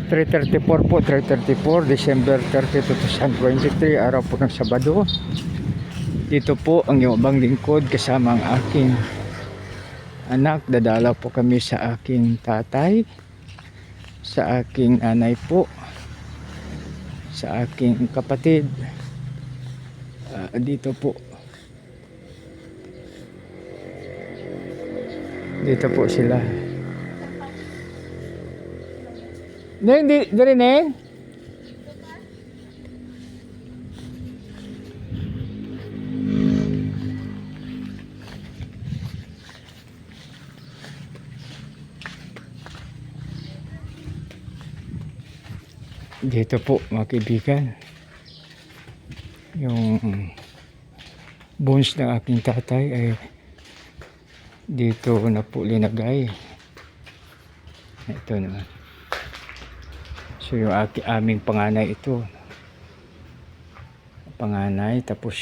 3:34 po, 3:34, December 30, 2023, araw po ng Sabado. Dito po ang iyong abang lingkod kasama ang aking anak. Dadalaw po kami sa aking tatay, sa aking nanay po, sa aking kapatid. Dito po. Dito po sila. Neng, di Neng? Dito po mga kaibigan, yung bones ng aking tatay ay dito na po linagay. Ito naman. So yung aming panganay ito. Panganay, tapos